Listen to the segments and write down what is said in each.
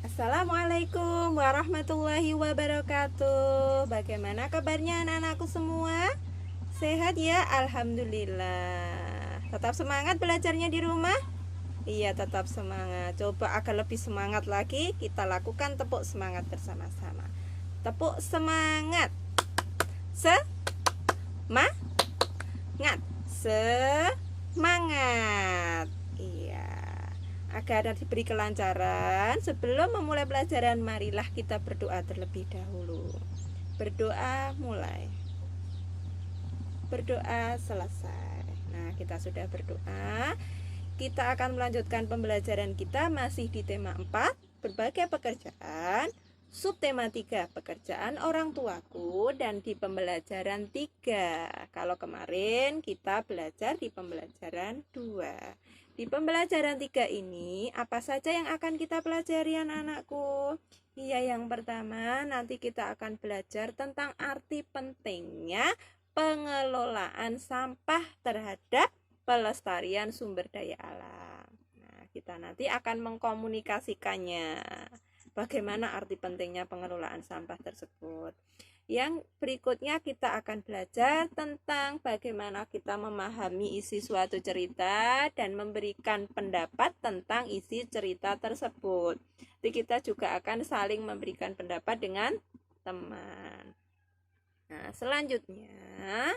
Assalamualaikum warahmatullahi wabarakatuh. Bagaimana kabarnya anak-anakku semua? Sehat ya? Alhamdulillah. Tetap semangat belajarnya di rumah? Iya, tetap semangat. Coba agar lebih semangat lagi, kita lakukan tepuk semangat bersama-sama. Tepuk semangat. Semangat. Semangat. Iya. Agar diberi kelancaran, sebelum memulai pelajaran, marilah kita berdoa terlebih dahulu. Berdoa mulai. Berdoa selesai. Nah, kita sudah berdoa. Kita akan melanjutkan pembelajaran kita masih di tema 4, berbagai pekerjaan. Subtema 3, pekerjaan orang tuaku, dan di pembelajaran 3. Kalau kemarin kita belajar di pembelajaran 2. Di pembelajaran 3 ini, apa saja yang akan kita pelajari anak-anakku? Iya, yang pertama nanti kita akan belajar tentang arti pentingnya pengelolaan sampah terhadap pelestarian sumber daya alam. Nah, kita nanti akan mengkomunikasikannya. Bagaimana arti pentingnya pengelolaan sampah tersebut. Yang berikutnya kita akan belajar tentang bagaimana kita memahami isi suatu cerita dan memberikan pendapat tentang isi cerita tersebut. Jadi kita juga akan saling memberikan pendapat dengan teman. Nah, selanjutnya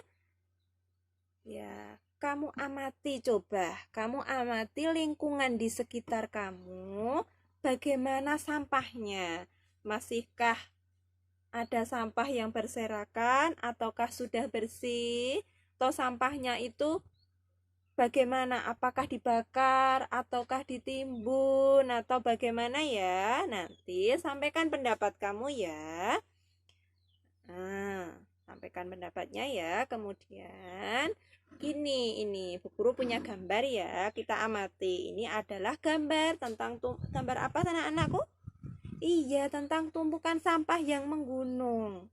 ya, kamu amati, coba kamu amati lingkungan di sekitar kamu. Bagaimana sampahnya? Masihkah ada sampah yang berserakan ataukah sudah bersih? Atau sampahnya itu bagaimana? Apakah dibakar ataukah ditimbun atau bagaimana ya? Nanti sampaikan pendapat kamu ya. Nah, sampaikan pendapatnya ya. Kemudian ini Bu Guru punya gambar ya. Kita amati. Ini adalah gambar tentang gambar apa anak-anakku? Iya, tentang tumpukan sampah yang menggunung.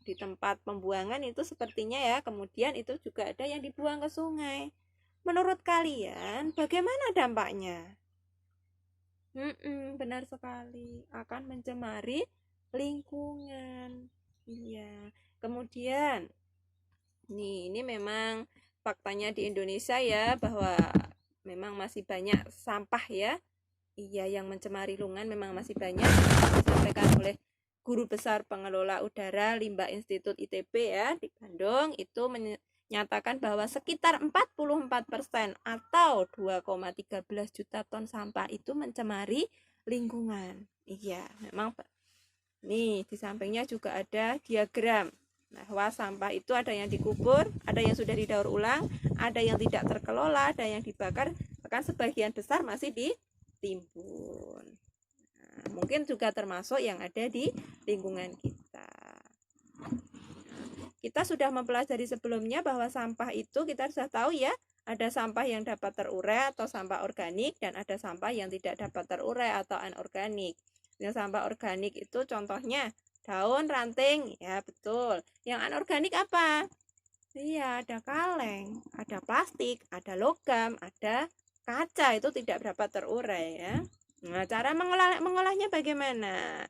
Di tempat pembuangan itu sepertinya ya. Kemudian itu juga ada yang dibuang ke sungai. Menurut kalian, bagaimana dampaknya? Benar sekali. Akan mencemari lingkungan. Iya. Kemudian, ini memang faktanya di Indonesia ya, bahwa memang masih banyak sampah ya. Iya, yang mencemari lingkungan memang masih banyak. Disampaikan oleh Guru Besar Pengelola Udara Limbah Institut ITB ya di Bandung, itu menyatakan bahwa sekitar 44% atau 2,13 juta ton sampah itu mencemari lingkungan. Iya, memang. Nih, di sampingnya juga ada diagram bahwa sampah itu ada yang dikubur, ada yang sudah didaur ulang, ada yang tidak terkelola, ada yang dibakar, bahkan sebagian besar masih ditimbun. Nah, mungkin juga termasuk yang ada di lingkungan kita. Kita sudah mempelajari sebelumnya bahwa sampah itu kita sudah tahu ya, ada sampah yang dapat terurai atau sampah organik, dan ada sampah yang tidak dapat terurai atau anorganik. Yang sampah organik itu contohnya daun, ranting, ya betul. Yang anorganik apa? Iya, ada kaleng, ada plastik, ada logam, ada kaca, itu tidak dapat terurai ya. Nah, cara mengolahnya bagaimana?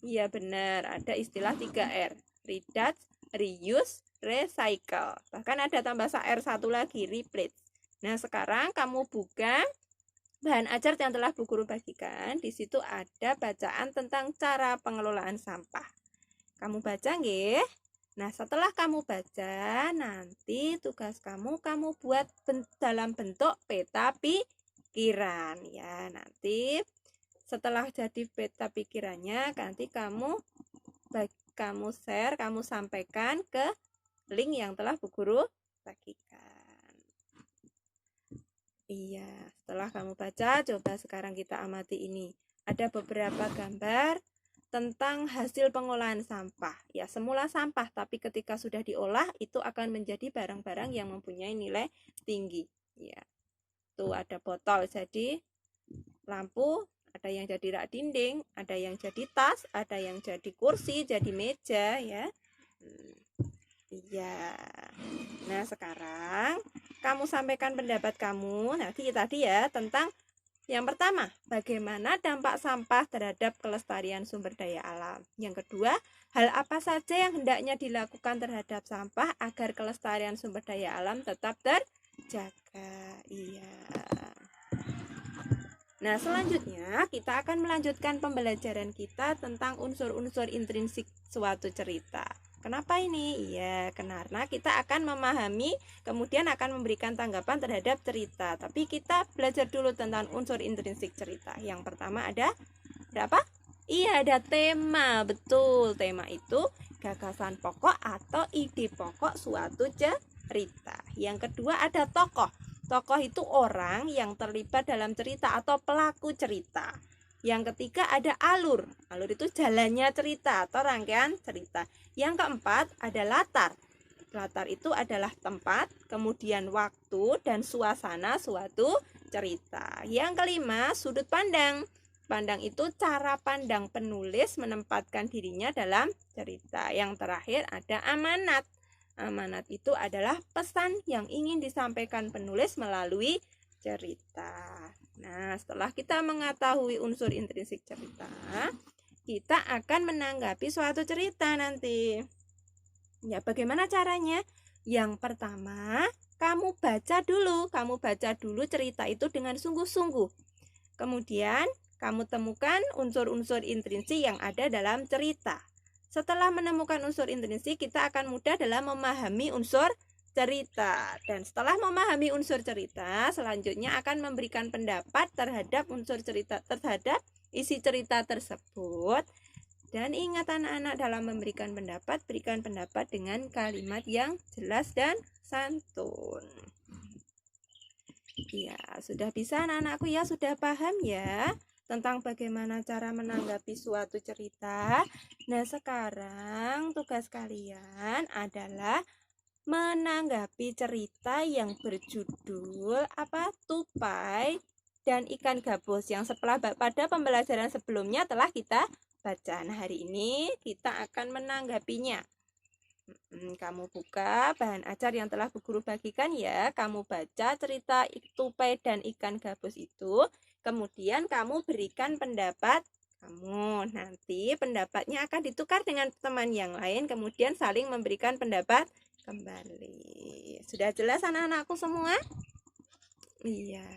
Iya benar, ada istilah 3R. Reduce, reuse, recycle. Bahkan ada tambah R1 lagi, replace. Nah, sekarang kamu buka bahan ajar yang telah Bu Guru bagikan. Di situ ada bacaan tentang cara pengelolaan sampah. Kamu baca nggih? Nah, setelah kamu baca, nanti tugas kamu buat dalam bentuk peta pikiran ya. Nanti setelah jadi peta pikirannya, nanti kamu share, kamu sampaikan ke link yang telah Bu Guru bagikan. Iya, setelah kamu baca, coba sekarang kita amati ini. Ada beberapa gambar tentang hasil pengolahan sampah. Ya, semula sampah, tapi ketika sudah diolah, itu akan menjadi barang-barang yang mempunyai nilai tinggi. Ya, tuh ada botol jadi lampu, ada yang jadi rak dinding, ada yang jadi tas, ada yang jadi kursi, jadi meja ya. Iya. Nah, sekarang kamu sampaikan pendapat kamu nanti tadi ya tentang Yang pertama, bagaimana dampak sampah terhadap kelestarian sumber daya alam. Yang kedua, hal apa saja yang hendaknya dilakukan terhadap sampah agar kelestarian sumber daya alam tetap terjaga. Iya. Nah, selanjutnya kita akan melanjutkan pembelajaran kita tentang unsur-unsur intrinsik suatu cerita. Kenapa ini? Iya, karena kita akan memahami, kemudian akan memberikan tanggapan terhadap cerita. Tapi kita belajar dulu tentang unsur intrinsik cerita. Yang pertama ada apa? Iya, ada tema. Betul, tema itu gagasan pokok atau ide pokok suatu cerita. Yang kedua ada tokoh. Tokoh itu orang yang terlibat dalam cerita atau pelaku cerita. Yang ketiga ada alur. Alur itu jalannya cerita atau rangkaian cerita. Yang keempat ada latar. Latar itu adalah tempat, kemudian waktu dan suasana suatu cerita. Yang kelima sudut pandang. Pandang itu cara pandang penulis menempatkan dirinya dalam cerita. Yang terakhir ada amanat. Amanat itu adalah pesan yang ingin disampaikan penulis melalui cerita. Nah, setelah kita mengetahui unsur intrinsik cerita, kita akan menanggapi suatu cerita nanti. Ya, bagaimana caranya? Yang pertama, kamu baca dulu cerita itu dengan sungguh-sungguh. Kemudian, kamu temukan unsur-unsur intrinsik yang ada dalam cerita. Setelah menemukan unsur intrinsik, kita akan mudah dalam memahami unsur cerita. Dan setelah memahami unsur cerita, selanjutnya akan memberikan pendapat terhadap unsur cerita, terhadap isi cerita tersebut. Dan ingat anak-anak, dalam memberikan pendapat, berikan pendapat dengan kalimat yang jelas dan santun. Ya, sudah bisa anak-anakku ya, sudah paham ya tentang bagaimana cara menanggapi suatu cerita. Nah, sekarang tugas kalian adalah menanggapi cerita yang berjudul apa? Tupai dan ikan gabus yang setelah pada pembelajaran sebelumnya telah kita baca. Nah, hari ini kita akan menanggapinya. Kamu buka bahan ajar yang telah Bu Guru bagikan ya. Kamu baca cerita tupai dan ikan gabus itu. Kemudian kamu berikan pendapat kamu. Nanti pendapatnya akan ditukar dengan teman yang lain. Kemudian saling memberikan pendapat kembali. Sudah jelas anak-anakku semua? Iya.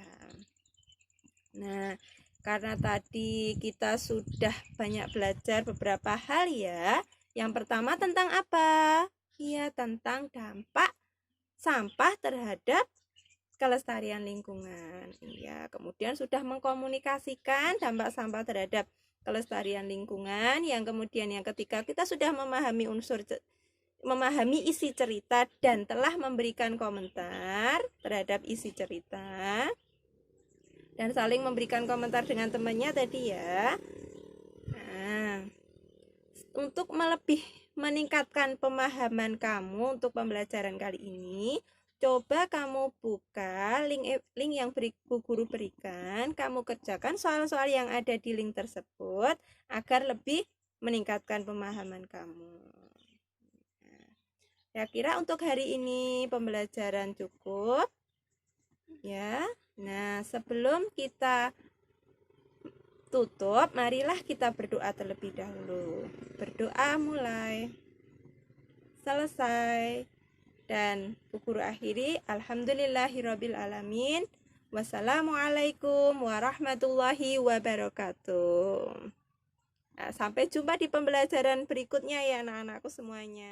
Nah, karena tadi kita sudah banyak belajar beberapa hal ya. Yang pertama tentang apa? Iya, tentang dampak sampah terhadap kelestarian lingkungan. Iya, kemudian sudah mengkomunikasikan dampak sampah terhadap kelestarian lingkungan. Yang kemudian yang ketiga, kita sudah memahami isi cerita dan telah memberikan komentar terhadap isi cerita. Dan saling memberikan komentar dengan temannya tadi ya. Nah, untuk meningkatkan pemahaman kamu untuk pembelajaran kali ini, coba kamu buka link yang Bu Guru berikan. Kamu kerjakan soal-soal yang ada di link tersebut agar lebih meningkatkan pemahaman kamu. Nah, kira untuk hari ini pembelajaran cukup ya. Nah, sebelum kita tutup, marilah kita berdoa terlebih dahulu. Berdoa mulai. Selesai. Dan Bu Guru akhiri, alhamdulillahirrabbilalamin. Wassalamualaikum warahmatullahi wabarakatuh. Nah, sampai jumpa di pembelajaran berikutnya ya anak-anakku semuanya.